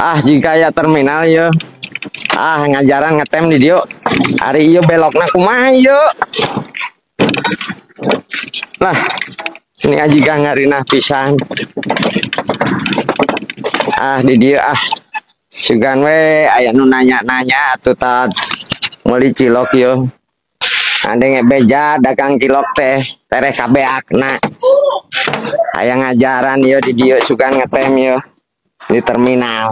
Jika ya terminal yo. Ngajaran ngetem di dia. Hari iyo belokna kumaha yo. Lah, ini jika ngarina pisan. Di dia sugan we aya nu nanya-nanya atuh tat meuli cilok yo. Ande ngebeja dagang cilok teh tereh kabeakna. Aya ngajaran yo di dia sugan ngetem yo di terminal.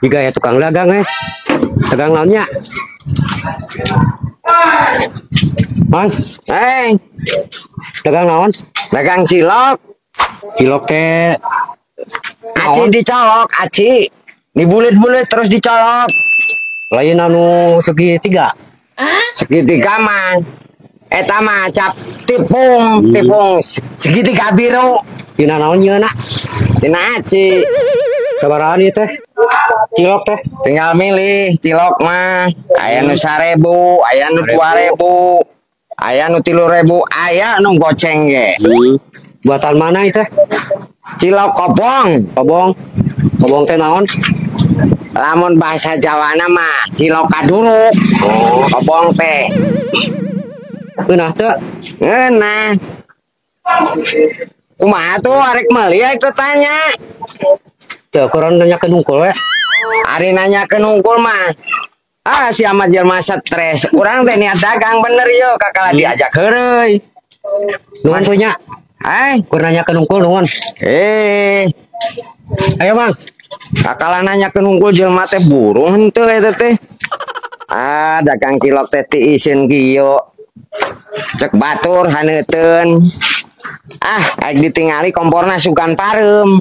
Jika ya tukang dagang dagang naonnya. Man, dagang naon? Dagang cilok. Cilok teh Aci dicolok, aci dibulet-bulet terus dicolok. Lain anu segitiga. Segitiga mah eta mah cap tipung segitiga biru. Tina naon nyeuna? Tina aci. Sabaraha ieu teh? Cilok teh Tinggal milih cilok mah. Aya nu 1.000, aya nu 2.000, aya nu 3.000, aya nu goceng ge. Buatan mana itu? Cilok kobong. Kobong teh naon? Lamun bahasa Jawana mah cilok kaduruk. Kobong teh. Beunah teu? Ngeunah. Kumaha tuh arek meuli teu tanya. Teu kurang nanyakeun hungkul we. Ari nanyakeun hungkul mah. Si amat jelema stres. Urang teh niat dagang bener yo, kakala diajak heureuy. Nuhun tuh nya. Kur nanyakeun hungkul nuhun. Ayo Mang. Kakala nanyakeun hungkul jelema teh burung henteu eta teh. Dagang cilok teh ti isin kieu. Cek batur haneuteun. Aek ditingali komporna sugan pareum.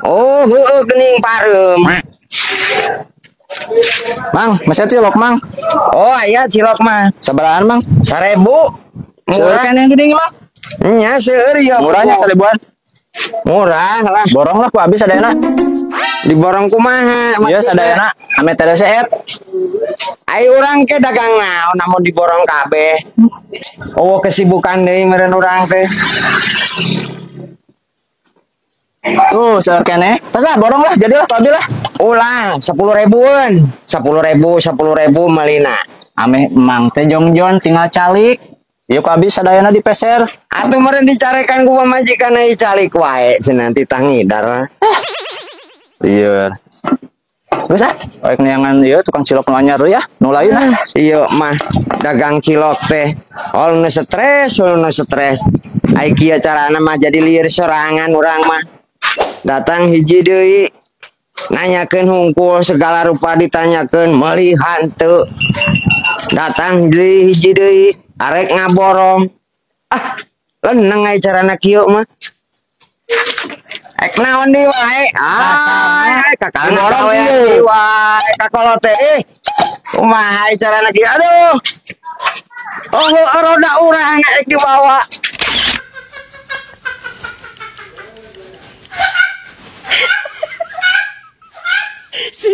Heueuh geuning pareum. Mang, masih cilok Mang. Aya cilok mah. Sabarahan Mang? 1.000. Murah kan yang gini Mang? Nya seueur yo. Murahnya 1.000-an. Murah lah. Borong lah ku habis sadayana. Diborong kumaha? Ieu sadayana ame teh seet. Ai urang ke dagang naon namun diborong kabeh. Kesibukan deui meureun urang teh. Tuh, seueur keneh. Paslah borong lah, jadilah tu lah. Ulah 10.000-an. 10.000 melina. Ame Mang teh jongjon tinggal calik. Ieu ku habis sadayana dipeser. Atuh meureun dicarekan ku pamajikan ai calik wae cenah titah ngidar. Iya. Geus Baik neangan ieu tukang cilok nu anyar ya, nu lain Ieu mah dagang cilok teh. Nu stres. Ai kieu carana mah jadi lieur sorangan urang mah. Datang hiji deui. Nanyakeun hungkul segala rupa ditanyakeun meuli hanteu. Datang deui hiji deui arek ngaborong. Leuneng ai carana kieu mah. Naon deui wae. Kakak borong deui wae kakolot teh. Kumaha carana kieu? Aduh. Roda urang rek dibawa. See?